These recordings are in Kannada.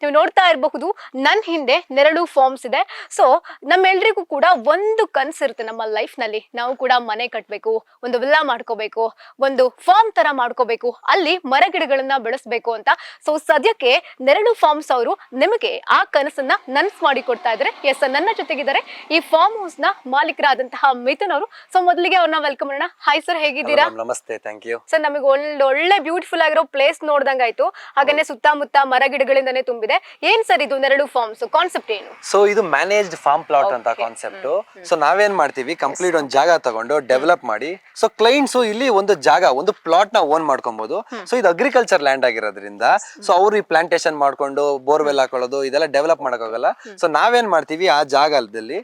ನೀವು ನೋಡ್ತಾ ಇರಬಹುದು ನನ್ನ ಹಿಂದೆ ನೆರಳು ಫಾರ್ಮ್ಸ್ ಇದೆ. ಸೊ ನಮ್ಮೆಲ್ರಿಗೂ ಕೂಡ ಒಂದು ಕನಸಿರುತ್ತೆ ನಮ್ಮ ಲೈಫ್ ನಲ್ಲಿ, ನಾವು ಕೂಡ ಮನೆ ಕಟ್ಟಬೇಕು, ಒಂದು ವಿಲ್ಲಾ ಮಾಡ್ಕೋಬೇಕು, ಒಂದು ಫಾರ್ಮ್ ತರ ಮಾಡ್ಕೋಬೇಕು, ಅಲ್ಲಿ ಮರ ಗಿಡಗಳನ್ನ ಬೆಳೆಸಬೇಕು ಅಂತ. ಸೊ ಸದ್ಯಕ್ಕೆ ನೆರಳು ಫಾರ್ಮ್ಸ್ ಅವರು ನಿಮಗೆ ಆ ಕನಸನ್ನ ನನ್ಸ್ ಮಾಡಿ ಕೊಡ್ತಾ ಇದ್ದಾರೆ. ಎಸ್, ನನ್ನ ಜೊತೆಗಿದ್ದಾರೆ ಈ ಫಾರ್ಮ್ ಹೌಸ್ ನ ಮಾಲೀಕರಾದಂತಹ ಮಿಥುನ್ ಅವರು. ಸೊ ಮೊದಲಿಗೆ ಅವ್ರನ್ನ ವೆಲ್ಕಮ್ ಮಾಡೋಣ. ಹಾಯ್ ಸರ್, ಹೇಗಿದ್ದೀರಾ? ನಮಸ್ತೆ, ಥ್ಯಾಂಕ್ ಯು. ಸರ್, ನಮಗೆ ಒಳ್ಳೆ ಬ್ಯೂಟಿಫುಲ್ ಆಗಿರೋ ಪ್ಲೇಸ್ ನೋಡ್ದಂಗಾಯ್ತು. ಹಾಗೇನೆ ಸುತ್ತಮುತ್ತ ಮರ ಗಿಡಗಳಿಂದಾನೇ ತುಂಬಿದೆ. ಏನ್ ಸರ್ ಇದು ನೆರಳು ಫಾರ್ಮ್ಸ್ ಕಾನ್ಸೆಪ್ಟ್ ಏನು? ಸೊ ಇದು ಮ್ಯಾನೇಜ್ಡ್ ಫಾರ್ಮ್ ಪ್ಲಾಟ್ ಅಂತ ಕಾನ್ಸೆಪ್ಟ್. ಸೊ ನಾವೇನ್ ಮಾಡ್ತೀವಿ, ಕಂಪ್ಲೀಟ್ ಒಂದು ಜಾಗ ತಗೊಂಡು ಡೆವಲಪ್ ಮಾಡಿ, ಸೊ ಕ್ಲೈಂಟ್ಸ್ ಇಲ್ಲಿ ಒಂದು ಜಾಗ, ಒಂದು ಪ್ಲಾಟ್ ನ ಓನ್ ಮಾಡ್ಕೊಬಹುದು. ಸೊ ಇದು ಅಗ್ರಿಕಲ್ಚರ್ ಲ್ಯಾಂಡ್ ಆಗಿರೋದ್ರಿಂದ ಸೊ ಅವ್ರು ಈ ಪ್ಲಾಂಟೇಶನ್ ಮಾಡ್ಕೊಂಡು ಬೋರ್ವೆಲ್ ಹಾಕೊಳ್ಳೋದು ಇದೆಲ್ಲ ಡೆವಲಪ್ ಮಾಡಕ್ಕಾಗಲ್ಲ. ಸೊ ನಾವೇನ್ ಮಾಡ್ತೀವಿ, ಆ ಜಾಗದಲ್ಲಿ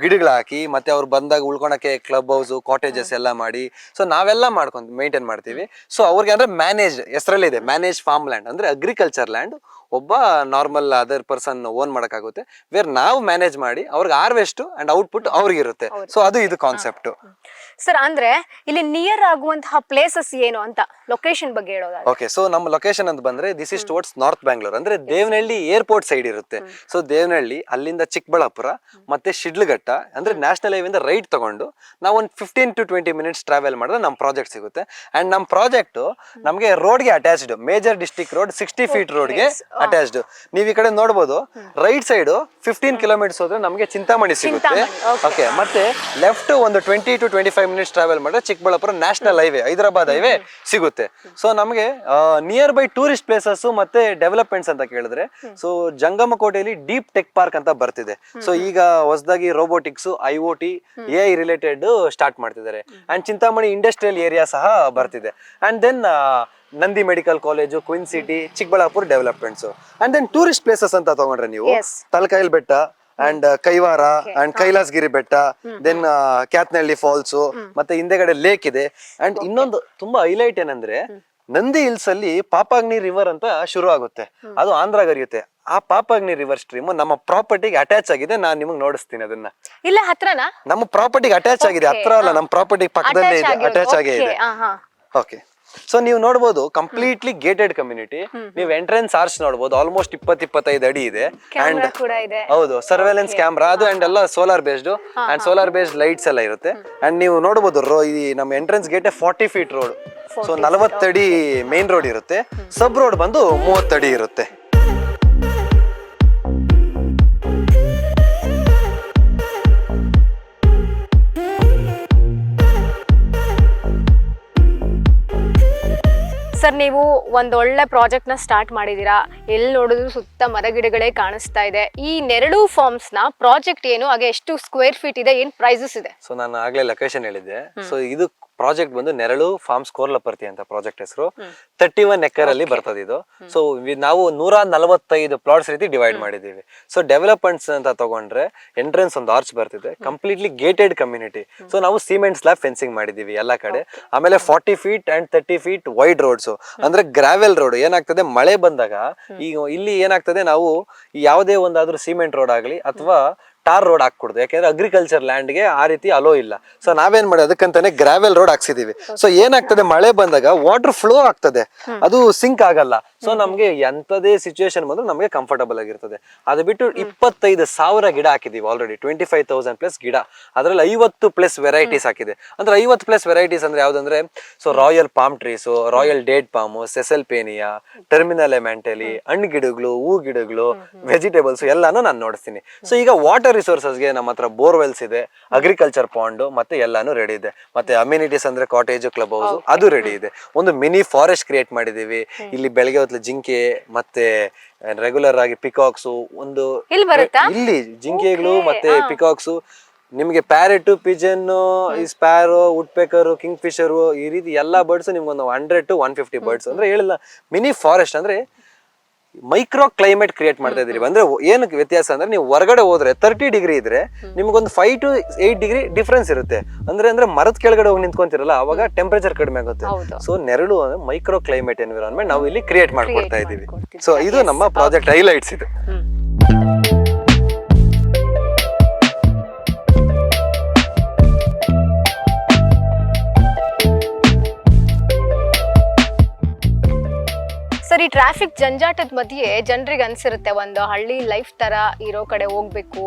ಗಿಡಗಳು ಹಾಕಿ, ಮತ್ತೆ ಅವ್ರು ಬಂದಾಗ ಉಳ್ಕೊಳಕ್ಕೆ ಕ್ಲಬ್ ಹೌಸ್, ಕಾಟೇಜಸ್ ಎಲ್ಲ ಮಾಡಿ, ಸೊ ನಾವೆಲ್ಲ ಮಾಡ್ಕೊಂಡು ಮೇಂಟೈನ್ ಮಾಡ್ತೀವಿ. ಸೊ ಅವ್ರಿಗೆ ಅಂದ್ರೆ ಮ್ಯಾನೇಜ್ ಹೆಸರಲ್ಲಿ ಇದೆ, ಮ್ಯಾನೇಜ್ ಫಾರ್ಮ್ ಲ್ಯಾಂಡ್ ಅಂದ್ರೆ ಅಗ್ರಿಕಲ್ಚರ್ ಲ್ಯಾಂಡ್ ಒಬ್ಬ ನಾರ್ಮಲ್ ಅದರ್ ಪರ್ಸನ್ ಓನ್ ಮಾಡಕ್ಕಾಗುತ್ತೆ. ವೇರ್ ನಾವು ಮ್ಯಾನೇಜ್ ಮಾಡಿ ಅವ್ರಿಗೆ ಹಾರ್ವೆಸ್ಟ್ ಅಂಡ್ ಔಟ್ಪುಟ್ ಅವ್ರಿಗೆ ಇರುತ್ತೆ. ಸೊ ಅದು ಇದು ಕಾನ್ಸೆಪ್ಟ್. ಸರ್, ಅಂದ್ರೆ ಇಲ್ಲಿ ನಿಯರ್ ಆಗುವಂತಹ ಪ್ಲೇಸಸ್ ಏನು ಅಂತ ಲೊಕೇಶನ್ ಬಗ್ಗೆ ಹೇಳೋದಾದ್ರೆ? ಓಕೆ, ಸೊ ನಮ್ಮ ಲೊಕೇಶನ್ ಅಂತ ಬಂದ್ರೆ this is towards north Bangalore, ಅಂದ್ರೆ ದೇವನಹಳ್ಳಿ ಏರ್ಪೋರ್ಟ್ ಸೈಡ್ ಇರುತ್ತೆ. ಸೊ ದೇವನಹಳ್ಳಿ ಅಲ್ಲಿಂದ ಚಿಕ್ಕಬಳ್ಳಾಪುರ ಮತ್ತೆ ಶಿಡ್ಲಘಟ್ಟ ಅಂದ್ರೆ ನ್ಯಾಷನಲ್ ಹೈವೇ ಇಂದ ರೈಟ್ ತಗೊಂಡು ನಾವು ಒಂದು 15 to 20 minutes ಟ್ರಾವೆಲ್ ಮಾಡಿದ್ರೆ ನಮ್ಮ ಪ್ರಾಜೆಕ್ಟ್ ಸಿಗುತ್ತೆ. ಅಂಡ್ ನಮ್ಮ ಪ್ರಾಜೆಕ್ಟ್ ನಮಗೆ ರೋಡ್ಗೆ attached, major district road 60 feet ರೋಡ್ಗೆ ಅಟ್ಯಾಚ್ಡ್. ನೀವು ಈ ಕಡೆ ನೋಡಬಹುದು, ರೈಟ್ ಸೈಡ್ 15 kilometers ಹೋದ್ರೆ ನಮಗೆ ಚಿಂತಾಮಣಿ ಸಿಗುತ್ತೆ. ಓಕೆ, ಮತ್ತೆ ಲೆಫ್ಟ್ ಒಂದು 20 to 25 minutes ಟ್ರಾವೆಲ್ ಮಾಡಿದ್ರೆ Chikkaballapur national highway, Hyderabad highway ಸಿಗುತ್ತೆ. ಸೊ ನಮಗೆ ನಿಯರ್ ಬೈ ಟೂರಿಸ್ಟ್ ಪ್ಲೇಸಸ್ ಮತ್ತೆ ಡೆವಲಪ್ಮೆಂಟ್ಸ್ ಅಂತ ಕೇಳಿದ್ರೆ, ಸೊ ಜಂಗಮಕೋಟೆಯಲ್ಲಿ ಡೀಪ್ ಟೆಕ್ ಪಾರ್ಕ್ ಅಂತ ಬರ್ತಿದೆ. ಸೊ ಈಗ ಹೊಸದಾಗಿ robotics, IoT, AI related start ಮಾಡ್ತಿದ್ದಾರೆ. ಅಂಡ್ ಚಿಂತಾಮಣಿ ಇಂಡಸ್ಟ್ರಿಯಲ್ ಏರಿಯಾ ಸಹ ಬರ್ತಿದೆ. And then Nandi medical college, queen city, Chikkaballapur developments. And then tourist places ಅಂತ ತಗೊಂಡ್ರೆ ನೀವು ತಲಕಾಯಲ್ ಬೆಟ್ಟ ಅಂಡ್ ಕೈವಾರ ಅಂಡ್ ಕೈಲಾಸಗಿರಿ ಬೆಟ್ಟ, ದೆನ್ ಕ್ಯಾತ್ನಹಳ್ಳಿ ಫಾಲ್ಸ್, ಮತ್ತೆ ಹಿಂದೆಗಡೆ ಲೇಕ್ ಇದೆ. ಅಂಡ್ ಇನ್ನೊಂದು ತುಂಬಾ ಹೈಲೈಟ್ ಏನಂದ್ರೆ, ನಂದಿ ಹಿಲ್ಸ್ ಅಲ್ಲಿ ಪಾಪಾಗ್ನಿ ರಿವರ್ ಅಂತ ಶುರು ಆಗುತ್ತೆ, ಅದು ಆಂಧ್ರಾಗ ಹರಿಯುತ್ತೆ. ಆ ಪಾಪಾಗ್ನಿ ರಿವರ್ ಸ್ಟ್ರೀಮ್ ನಮ್ಮ ಪ್ರಾಪರ್ಟಿಗೆ ಅಟ್ಯಾಚ್ ಆಗಿದೆ. ನಾನು ನಿಮಗೆ ನೋಡಿಸ್ತೀನಿ ಅದನ್ನ. ಇಲ್ಲ, ಹತ್ರನಾ? ನಮ್ಮ ಪ್ರಾಪರ್ಟಿಗೆ ಅಟ್ಯಾಚ್ ಆಗಿದೆ, ಹತ್ರ ಅಲ್ಲ, ನಮ್ಮ ಪ್ರಾಪರ್ಟಿ ಪಕ್ಕದಲ್ಲೇ ಇದೆ, ಅಟ್ಯಾಚ್ ಆಗೇ ಇದೆ. ಓಕೆ, ಸೊ ನೀವು ನೋಡಬಹುದು ಕಂಪ್ಲೀಟ್ಲಿ ಗೇಟೆಡ್ ಕಮ್ಯುನಿಟಿ. ನೀವು ಎಂಟ್ರೆನ್ಸ್ ಆರ್ಚ್ ನೋಡಬಹುದು, ಆಲ್ಮೋಸ್ಟ್ 20-25 ಅಡಿ ಇದೆ. ಅಂಡ್ ಹೌದು, ಸರ್ವೇಲೆನ್ಸ್ ಕ್ಯಾಮ್ರಾ ಅದು, ಅಂಡ್ ಎಲ್ಲ solar based and solar based lights ಎಲ್ಲ ಇರುತ್ತೆ. ಅಂಡ್ ನೀವು ನೋಡಬಹುದು ಈ ನಮ್ಮ entrance gate 40 feet road, so 40 ಅಡಿ ಮೇನ್ ರೋಡ್ ಇರುತ್ತೆ. ಸಬ್ ರೋಡ್ ಬಂದು 30 ಅಡಿ ಇರುತ್ತೆ. ಸರ್, ನೀವು ಒಂದೊಳ್ಳೆ ಪ್ರಾಜೆಕ್ಟ್ ನ ಸ್ಟಾರ್ಟ್ ಮಾಡಿದೀರಾ. ಎಲ್ಲಿ ನೋಡಿದ್ರು ಸುತ್ತ ಮರಗಿಡಗಳೇ ಕಾಣಿಸ್ತಾ ಇದೆ. ಈ ನೆರಳು ಫಾರ್ಮ್ಸ್ ನ ಪ್ರಾಜೆಕ್ಟ್ ಏನು, ಹಾಗೆ ಎಷ್ಟು ಸ್ಕ್ವೇರ್ ಫೀಟ್ ಇದೆ, ಏನ್ ಪ್ರೈಸಸ್ ಇದೆ? ಸೊ ನಾನು ಆಗ್ಲೇ ಲೊಕೇಶನ್ ಹೇಳಿದ್ದೆ. ಸೊ ಇದು ಪ್ರಾಜೆಕ್ಟ್ ಬಂದು ನೆರಳು ಫಾರ್ಮ್ಸ್ ಕೋರ್ಲಪರ್ತಿ ಅಂತ ಪ್ರಾಜೆಕ್ಟ್ ಹೆಸರು. 31 acre ಅಲ್ಲಿ ಬರ್ತದೆ ಇದು. ಸೊ ನಾವು 145 ಪ್ಲಾಟ್ಸ್ ರೀತಿ ಡಿವೈಡ್ ಮಾಡಿದೀವಿ. ಸೊ ಡೆವಲಪ್ಮೆಂಟ್ಸ್ ಅಂತ ತಗೊಂಡ್ರೆ ಎಂಟ್ರೆನ್ಸ್ ಒಂದು ಆರ್ಚ್ ಬರ್ತಿದೆ, ಕಂಪ್ಲೀಟ್ಲಿ ಗೇಟೆಡ್ ಕಮ್ಯುನಿಟಿ. ಸೊ ನಾವು ಸಿಮೆಂಟ್ ಸ್ಲಾಬ್ ಫೆನ್ಸಿಂಗ್ ಮಾಡಿದೀವಿ ಎಲ್ಲಾ ಕಡೆ. ಆಮೇಲೆ 40 feet and 30 feet wide roads, ಅಂದ್ರೆ ಗ್ರಾವೆಲ್ ರೋಡ್. ಏನಾಗ್ತದೆ, ಮಳೆ ಬಂದಾಗ ಈಗ ಇಲ್ಲಿ ಏನಾಗ್ತದೆ, ನಾವು ಯಾವುದೇ ಒಂದಾದ್ರೂ ಸಿಮೆಂಟ್ ರೋಡ್ ಆಗ್ಲಿ ಅಥವಾ ಟಾರ್ ರೋಡ್ ಹಾಕ್ಕೊಡ್ದು, ಯಾಕೆಂದ್ರೆ ಅಗ್ರಿಕಲ್ಚರ್ ಲ್ಯಾಂಡ್ ಗೆ ಆ ರೀತಿ ಅಲೋ ಇಲ್ಲ. ಸೊ ನಾವೇನ್ ಮಾಡಿ ಅದಕ್ಕಂತಾನೆ ಗ್ರಾವೆಲ್ ರೋಡ್ ಹಾಕ್ಸಿದೀವಿ. ಸೊ ಏನಾಗ್ತದೆ, ಮಳೆ ಬಂದಾಗ ವಾಟರ್ ಫ್ಲೋ ಆಗ್ತದೆ, ಅದು ಸಿಂಕ್ ಆಗಲ್ಲ. ಸೊ ನಮ್ಗೆ ಎಂತದೇ ಸಿಚುವೇಶನ್ ಬಂದ್ರು ನಮ್ಗೆ ಕಂಫರ್ಟಬಲ್ ಆಗಿರ್ತದೆ. ಅದು ಬಿಟ್ಟು 25,000 ಗಿಡ ಹಾಕಿದೀವಿ ಆಲ್ರೆಡಿ, 25,000+ ಗಿಡ. ಅದ್ರಲ್ಲಿ 50+ ವೆರೈಟೀಸ್ ಹಾಕಿದೆ. ಅಂದ್ರೆ 50+ ವೆರೈಟೀಸ್ ಅಂದ್ರೆ ಯಾವ್ದಂದ್ರೆ, so royal palm trees, royal date palm, caesalpinia, ಟರ್ಮಿನಲ್ ಎಮೆಂಟಲಿ, ಹಣ್ಣು ಗಿಡಗಳು, ಹೂ ಗಿಡಗಳು, ವೆಜಿಟೇಬಲ್ಸ್ ಎಲ್ಲಾನು ನಾನು ನೋಡಿಸ್ತೀನಿ. ಸೊ ಈಗ ವಾಟರ್ ರಿಸೋರ್ಸಸ್ಗೆ ನಮ್ಮ ಹತ್ರ ಬೋರ್ವೆಲ್ಸ್ ಇದೆ, ಅಗ್ರಿಕಲ್ಚರ್ ಪಾಂಡ್ ಮತ್ತೆ ಎಲ್ಲಾನು ರೆಡಿ ಇದೆ. ಮತ್ತೆ ಅಮ್ಯುನಿಟೀಸ್ ಅಂದ್ರೆ ಕಾಟೇಜ್, ಕ್ಲಬ್ ಹೌಸ್ ಅದು ರೆಡಿ ಇದೆ. ಒಂದು ಮಿನಿ ಫಾರೆಸ್ಟ್ ಕ್ರಿಯೇಟ್ ಮಾಡಿದೀವಿ. ಇಲ್ಲಿ ಬೆಳಗ್ಗೆ ಹೊತ್ತು ಜಿಂಕೆ ಮತ್ತೆ ರೆಗ್ಯುಲರ್ ಆಗಿ ಪಿಕಾಕ್ಸ್, ಒಂದು ಇಲ್ಲಿ ಜಿಂಕೆಗಳು ಮತ್ತೆ ಪಿಕಾಕ್ಸ್, ನಿಮ್ಗೆ parrot, pigeon, sparrow, woodpecker, kingfisher, ಈ ರೀತಿ ಎಲ್ಲಾ ಬರ್ಡ್ಸ್ ನಿಮ್ಗೆ ಒಂದು 100 to 150 ಬರ್ಡ್ಸ್. ಅಂದ್ರೆ ಹೇಳಿಲ್ಲ, ಮಿನಿ ಫಾರೆಸ್ಟ್ ಅಂದ್ರೆ ಮೈಕ್ರೋ ಕ್ಲೈಮೇಟ್ ಕ್ರಿಯೇಟ್ ಮಾಡ್ತಾ ಇದೀರಿ. ಅಂದ್ರೆ ಏನು ವ್ಯತ್ಯಾಸ ಅಂದ್ರೆ, ನೀವು ಹೊರಗಡೆ ಹೋದ್ರೆ 30 ಡಿಗ್ರಿ ಇದ್ರೆ ನಿಮ್ಗೊಂದು 5 to 8 ಡಿಗ್ರಿ ಡಿಫ್ರೆನ್ಸ್ ಇರುತ್ತೆ. ಅಂದ್ರೆ ಮರದ ಕೆಳಗಡೆ ಹೋಗಿ ನಿಂತ್ಕೊಂತಿರಲ್ಲ, ಅವಾಗ ಟೆಂಪರೇಚರ್ ಕಡಿಮೆ ಆಗುತ್ತೆ. ಸೊ ನೆರಳು ಅಂದ್ರೆ ಮೈಕ್ರೋ ಕ್ಲೈಮೇಟ್ ಎನ್ವಿರಾನ್ಮೆಂಟ್ ನಾವು ಇಲ್ಲಿ ಕ್ರಿಯೇಟ್ ಮಾಡ್ಕೊಡ್ತಾ ಇದೀವಿ. ಸೊ ಇದು ನಮ್ಮ ಪ್ರಾಜೆಕ್ಟ್ ಹೈಲೈಟ್ಸ್ ಇದೆ. ಸರ್, ಸರ್, ಈ ಟ್ರಾಫಿಕ್ ಜಂಜಾಟದ ಮಧ್ಯೆ ಜನರಿಗೆ ಅನ್ಸಿರುತ್ತೆ ಒಂದು ಹಳ್ಳಿ ಲೈಫ್ ತರ ಇರೋ ಕಡೆ ಹೋಗ್ಬೇಕು,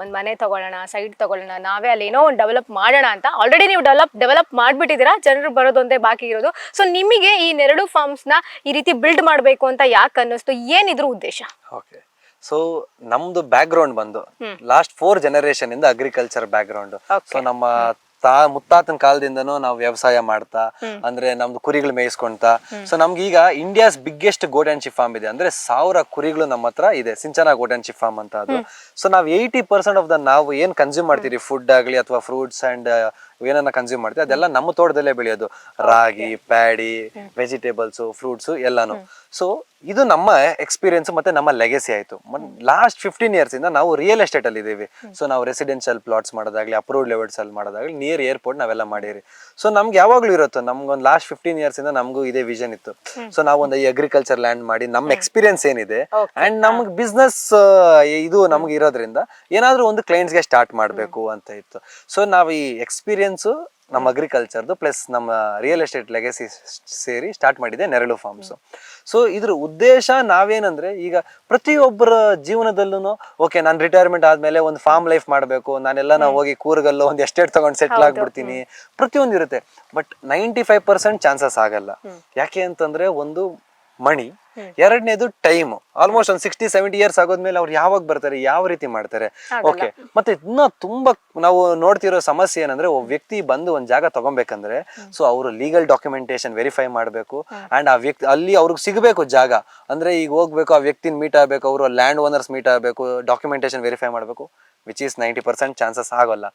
ಒಂದ್ ಮನೆ ತಗೊಳ್ಳೋಣ, ಸೈಟ್ ತಗೊಳ್ಳೋಣ, ನಾವೇ ಅಲ್ಲಿ ಏನೋ ಒಂದು ಡೆವಲಪ್ ಮಾಡೋಣ ಅಂತ. ಆಲ್ರೆಡಿ ನೀವು ಡೆವಲಪ್ ಮಾಡ್ಬಿಟ್ಟಿದ್ದೀರಾ, ಜನರು ಬರೋದೊಂದೇ ಬಾಕಿ ಇರೋದು. ಸೊ ನಿಮಗೆ ಈ ನೆರಳು ಫಾರ್ಮ್ಸ್ ನ ಈ ರೀತಿ ಬಿಲ್ಡ್ ಮಾಡ್ಬೇಕು ಅಂತ ಯಾಕೆ ಅನ್ನಿಸ್ತು? ಏನಿದ್ರು ಉದ್ದೇಶ? ಓಕೆ, ಸೊ ನಮ್ದು ಬ್ಯಾಕ್ ಗ್ರೌಂಡ್ ಬಂದು ಲಾಸ್ಟ್ 4 ಜನರೇಷನ್ ಇಂದ ಅಗ್ರಿಕಲ್ಚರ್ ಬ್ಯಾಕ್ ಗ್ರೌಂಡ್. ಸೊ ನಮ್ಮ ಮುತ್ತಾತನ ಕಾಲದಿಂದನೂ ನಾವು ವ್ಯವಸಾಯ ಮಾಡ್ತಾ, ಅಂದ್ರೆ ನಮ್ದು ಕುರಿಗಳು ಮೇಯಿಸ್ಕೊಂತಾ. ಸೊ ನಮ್ಗೆ ಈಗ India's biggest goat and sheep farm ಇದೆ, ಅಂದ್ರೆ 1000 ಕುರಿಗಳು ನಮ್ಮ ಹತ್ರ ಇದೆ, Sinchana goat and sheep farm ಅಂತ ಅದು. ಸೊ ನಾವು 80% ಆಫ್ ದ ನಾವು ಏನ್ ಕನ್ಸ್ಯೂಮ್ ಮಾಡ್ತೀವಿ, ಫುಡ್ ಆಗ್ಲಿ ಅಥವಾ ಫ್ರೂಟ್ಸ್ ಅಂಡ್ ಏನನ್ನ ಕನ್ಸ್ಯೂಮ್ ಮಾಡ್ತೀವಿ, ಅದೆಲ್ಲ ನಮ್ಮ ತೋಟದಲ್ಲೇ ಬೆಳೆಯೋದು. ರಾಗಿ, ಪ್ಯಾಡಿ, ವೆಜಿಟೇಬಲ್ಸ್, ಫ್ರೂಟ್ಸ್ ಎಲ್ಲಾನು. ಸೊ ಇದು ನಮ್ಮ ಎಕ್ಸ್ಪೀರಿಯನ್ಸ್ ಮತ್ತೆ ನಮ್ಮ ಲೆಗೆಸಿ ಆಯ್ತು. ಲಾಸ್ಟ್ 15 years ಇಂದ ನಾವು ರಿಯಲ್ ಎಸ್ಟೇಟ್ ಅಲ್ಲಿ ಇದೀವಿ. ಸೊ ನಾವು ರೆಸಿಡೆನ್ಷಿಯಲ್ ಪ್ಲಾಟ್ಸ್ ಮಾಡೋದಾಗ್ಲಿ, ಅಪ್ರೂವ್ಡ್ ಲೆವೆಲ್ಸ್ ಅಲ್ಲಿ ಮಾಡೋದಾಗ್ಲಿ, ನಿಯರ್ ಏರ್ಪೋರ್ಟ್ ನಾವೆಲ್ಲ ಮಾಡಿರಿ. ಸೊ ನಮ್ಗೆ ಯಾವಾಗ್ಲೂ ಇರುತ್ತೆ, ನಮ್ಗೊಂದು ಲಾಸ್ಟ್ 15 years ಇಂದ ನಮಗೂ ಇದೇ ವಿಷನ್ ಇತ್ತು. ಸೊ ನಾವು ಒಂದು ಅಗ್ರಿಕಲ್ಚರ್ ಲ್ಯಾಂಡ್ ಮಾಡಿ ನಮ್ಮ ಎಕ್ಸ್ಪೀರಿಯನ್ಸ್ ಏನಿದೆ ಅಂಡ್ ನಮ್ಗೆ ಬಿಸ್ನೆಸ್ ಇದು ನಮ್ಗೆ ಇರೋದ್ರಿಂದ ಏನಾದ್ರೂ ಒಂದು ಕ್ಲೈಂಟ್ಸ್ಗೆ ಸ್ಟಾರ್ಟ್ ಮಾಡಬೇಕು ಅಂತ ಇತ್ತು. ಸೊ ನಾವು ಈ ಎಕ್ಸ್ಪೀರಿಯನ್ಸ್ ನಮ್ಮ ಅಗ್ರಿಕಲ್ಚರ್ದು ಪ್ಲಸ್ ನಮ್ಮ ರಿಯಲ್ ಎಸ್ಟೇಟ್ ಲೆಗೆಸಿ ಸೇರಿ ಸ್ಟಾರ್ಟ್ ಮಾಡಿದೆ ನೆರಳು ಫಾರ್ಮ್ಸ್. ಸೊ ಇದ್ರ ಉದ್ದೇಶ ನಾವೇನಂದ್ರೆ, ಈಗ ಪ್ರತಿಯೊಬ್ಬರ ಜೀವನದಲ್ಲೂ ಓಕೆ ನಾನು ರಿಟೈರ್ಮೆಂಟ್ ಆದ್ಮೇಲೆ ಒಂದು ಫಾರ್ಮ್ ಲೈಫ್ ಮಾಡಬೇಕು, ನಾನೆಲ್ಲ ಹೋಗಿ ಕೂರ್ಗಲ್ಲೋ ಒಂದು ಎಸ್ಟೇಟ್ ತಗೊಂಡು ಸೆಟ್ಲ್ ಆಗ್ಬಿಡ್ತೀನಿ, ಪ್ರತಿಯೊಂದು ಇರುತ್ತೆ. ಬಟ್ 95% ಚಾನ್ಸಸ್ ಆಗಲ್ಲ. ಯಾಕೆ ಅಂತಂದ್ರೆ, ಒಂದು ಮಣಿ, ಎರಡನೇದು ಟೈಮ್. ಆಲ್ಮೋಸ್ಟ್ ಒಂದು 60-70 years ಆಗೋದ್ಮೇಲೆ ಅವ್ರು ಯಾವಾಗ ಬರ್ತಾರೆ, ಯಾವ ರೀತಿ ಮಾಡ್ತಾರೆ. ಓಕೆ, ಮತ್ತೆ ಇನ್ನ ತುಂಬಾ ನಾವು ನೋಡ್ತಿರೋ ಸಮಸ್ಯೆ ಏನಂದ್ರೆ, ಒಬ್ಬ ವ್ಯಕ್ತಿ ಬಂದು ಒಂದ್ ಜಾಗ ತಗೊಬೇಕಂದ್ರೆ ಸೊ ಅವರು ಲೀಗಲ್ ಡಾಕ್ಯುಮೆಂಟೇಶನ್ ವೆರಿಫೈ ಮಾಡ್ಬೇಕು ಅಂಡ್ ಆ ವ್ಯಕ್ತಿ ಅಲ್ಲಿ ಅವ್ರಿಗೆ ಸಿಗಬೇಕು ಜಾಗ. ಅಂದ್ರೆ ಈಗ ಹೋಗ್ಬೇಕು, ಆ ವ್ಯಕ್ತಿನ ಮೀಟ್ ಆಗ್ಬೇಕು, ಅವರು ಲ್ಯಾಂಡ್ ಓನರ್ಸ್ ಮೀಟ್ ಆಗ್ಬೇಕು, ಡಾಕ್ಯುಮೆಂಟೇಶನ್ ವೆರಿಫೈ ಮಾಡ್ಬೇಕು, ವಿಚ್ ಈಸ್ 90% ಚಾನ್ಸಸ್ ಆಗೋಲ್ಲ.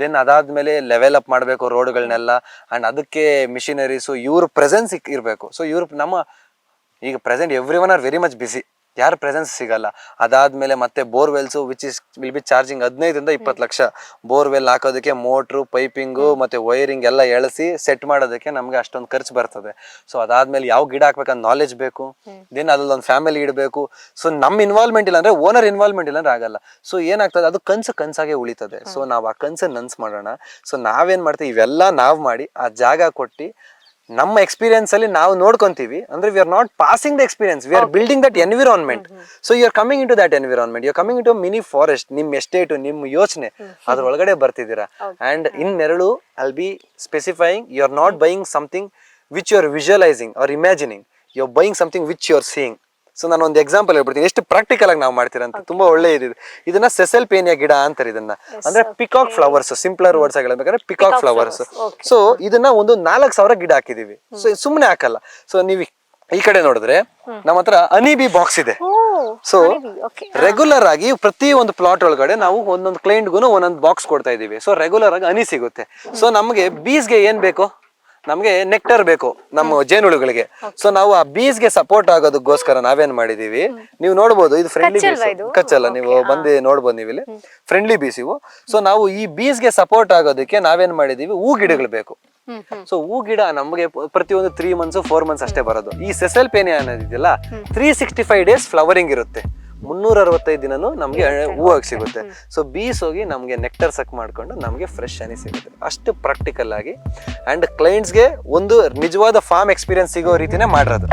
ದೆನ್ ಅದಾದ್ಮೇಲೆ ಲೆವೆಲ್ ಅಪ್ ಮಾಡಬೇಕು ರೋಡ್ಗಳನ್ನೆಲ್ಲ, ಅಂಡ್ ಅದಕ್ಕೆ ಮಿಷಿನರೀಸು ಇವ್ರ ಪ್ರೆಸೆನ್ಸ್ ಇರಬೇಕು. ಸೊ ಇವ್ರ ನಮ್ಮ ಈಗ present everyone are very much busy, ಯಾರ ಪ್ರೆಸೆನ್ಸ್ ಸಿಗಲ್ಲ. ಅದಾದ್ಮೇಲೆ ಮತ್ತೆ borewells will be charging 15-20 lakh. Borewell ಹಾಕೋದಕ್ಕೆ ಮೋಟ್ರು, ಪೈಪಿಂಗು ಮತ್ತೆ ವೈರಿಂಗ್ ಎಲ್ಲ ಎಳಿಸಿ ಸೆಟ್ ಮಾಡೋದಕ್ಕೆ ನಮ್ಗೆ ಅಷ್ಟೊಂದು ಖರ್ಚು ಬರ್ತದೆ. ಸೊ ಅದಾದ್ಮೇಲೆ ಯಾವ ಗಿಡ ಹಾಕ್ಬೇಕಂತ ನಾಲೆಜ್ ಬೇಕು. ದೆನ್ ಅದ್ರಲ್ಲಿ ಒಂದು ಫ್ಯಾಮಿಲಿ ಇಡಬೇಕು. ಸೊ ನಮ್ಮ ಇನ್ವಾಲ್ವ್ಮೆಂಟ್ ಇಲ್ಲ ಅಂದ್ರೆ, ಓನರ್ ಇನ್ವಾಲ್ವ್ಮೆಂಟ್ ಇಲ್ಲ ಅಂದ್ರೆ ಆಗಲ್ಲ. ಸೊ ಏನಾಗ್ತದೆ, ಅದು ಕನ್ಸಾಗೆ ಉಳಿತದೆ. ಸೊ ನಾವು ಆ ಕನ್ಸನ್ನು ನನ್ಸ್ ಮಾಡೋಣ. ಸೊ ನಾವೇನ್ ಮಾಡ್ತೀವಿ, ಇವೆಲ್ಲ ನಾವು ಮಾಡಿ ಆ ಜಾಗ ಕೊಟ್ಟು ನಮ್ಮ ಎಕ್ಸ್ಪೀರಿಯನ್ಸ್ ಅಲ್ಲಿ ನಾವು ನೋಡ್ಕೊಂತೀವಿ. ಅಂದ್ರೆ we are not passing the experience, we are building that environment. So you are coming into that environment, you are coming into mini forest. ನಿಮ್ ಎಸ್ಟೇಟ್, ನಿಮ್ ಯೋಚನೆ ಅದ್ರೊಳಗಡೆ ಬರ್ತಿದ್ದೀರಾ. ಅಂಡ್ ಇನ್ ನೆರಳು I'll be specifying, you are not buying something which you are visualizing or imagining, you are buying something which you are seeing. So ನಾನು ಒಂದು ಎಕ್ಸಾಂಪಲ್ ಹೇಳ್ಬಿಡ್ತೀನಿ, ಎಷ್ಟು ಪ್ರಾಕ್ಟಿಕಲ್ ಆಗಿ ನಾವು ಮಾಡ್ತೀರಂತ. ತುಂಬಾ ಒಳ್ಳೆ ಇದೆ. ಇದನ್ನ ಸೆಸೆಲ್ಪೇನಿಯಾ ಗಿಡ ಅಂತಾರೆ ಇದನ್ನ, ಅಂದ್ರೆ ಪಿಕಾಕ್ ಫ್ಲವರ್ಸ್. ಸಿಂಪ್ಲರ್ ವರ್ಡ್ಸ್ ಆಗಿ ಹೇಳ್ಬೇಕಾದ್ರೆ ಪಿಕಾಕ್ ಫ್ಲವರ್ಸ್. ಸೊ ಇದನ್ನ ಒಂದು 4000 ಗಿಡ ಹಾಕಿದೀವಿ. ಸೊ ಸುಮ್ನೆ ಹಾಕಲ್ಲ. ಸೊ ನೀವು ಈ ಕಡೆ ನೋಡಿದ್ರೆ ನಮ್ಮ ಹತ್ರ ಅನಿಬಿ ಬಾಕ್ಸ್ ಇದೆ. ಸೊ ರೆಗ್ಯುಲರ್ ಆಗಿ ಪ್ರತಿ ಒಂದು ಪ್ಲಾಟ್ ಒಳಗಡೆ ನಾವು ಒಂದೊಂದು ಕ್ಲೈಂಟ್ಗೂ ಒಂದೊಂದು ಬಾಕ್ಸ್ ಕೊಡ್ತಾ ಇದೀವಿ. ಸೊ ರೆಗ್ಯುಲರ್ ಆಗಿ ಹನಿ ಸಿಗುತ್ತೆ. ಸೊ ನಮ್ಗೆ ಬೀಸ್ಗೆ ಏನ್ ಬೇಕು, ನಮ್ಗೆ ನೆಕ್ಟರ್ ಬೇಕು ನಮ್ಮ ಜೇನುಳುಗಳಿಗೆ. ಸೊ ನಾವು ಆ ಬೀಸ್ಗೆ ಸಪೋರ್ಟ್ ಆಗೋದಕ್ಕೋಸ್ಕರ ನಾವೇನ್ ಮಾಡಿದೀವಿ, ನೀವು ನೋಡ್ಬೋದು, ಇದು ಫ್ರೆಂಡ್ಲಿ ಬೀಸ್, ಕಚ್ಚಲ್ಲ, ನೀವು ಬಂದು ನೋಡ್ಬೋದು ನೀವು ಇಲ್ಲಿ ಫ್ರೆಂಡ್ಲಿ ಬೀಸ್ ಇವು. ಸೊ ನಾವು ಈ ಬೀಸ್ಗೆ ಸಪೋರ್ಟ್ ಆಗೋದಕ್ಕೆ ನಾವೇನ್ ಮಾಡಿದೀವಿ, ಹೂ ಗಿಡಗಳು ಬೇಕು. ಸೊ ಹೂ ಗಿಡ ನಮಗೆ ಪ್ರತಿಯೊಂದು 3 months 4 months ಅಷ್ಟೇ ಬರೋದು. ಈ ಸೆಸೆಲ್ಪೇನಿಯಾ ಅನ್ನೋದಿದೆಯಲ್ಲ 365 days ಫ್ಲವರಿಂಗ್ ಇರುತ್ತೆ. 365 ದಿನನೂ ನಮ್ಗೆ ಹೂವಾಗಿ ಸಿಗುತ್ತೆ. ಸೊ ಬೀಸ್ ಹೋಗಿ ನಮ್ಗೆ ನೆಕ್ಟರ್ ಸಕ್ ಮಾಡ್ಕೊಂಡು ನಮ್ಗೆ ಫ್ರೆಶ್ ಹನಿ ಸಿಗುತ್ತೆ. ಅಷ್ಟು ಪ್ರಾಕ್ಟಿಕಲ್ ಆಗಿ ಅಂಡ್ ಕ್ಲೈಂಟ್ಸ್ಗೆ ಒಂದು ನಿಜವಾದ ಫಾರ್ಮ್ ಎಕ್ಸ್ಪೀರಿಯನ್ಸ್ ಸಿಗೋ ರೀತಿನೇ ಮಾಡಿರೋದು.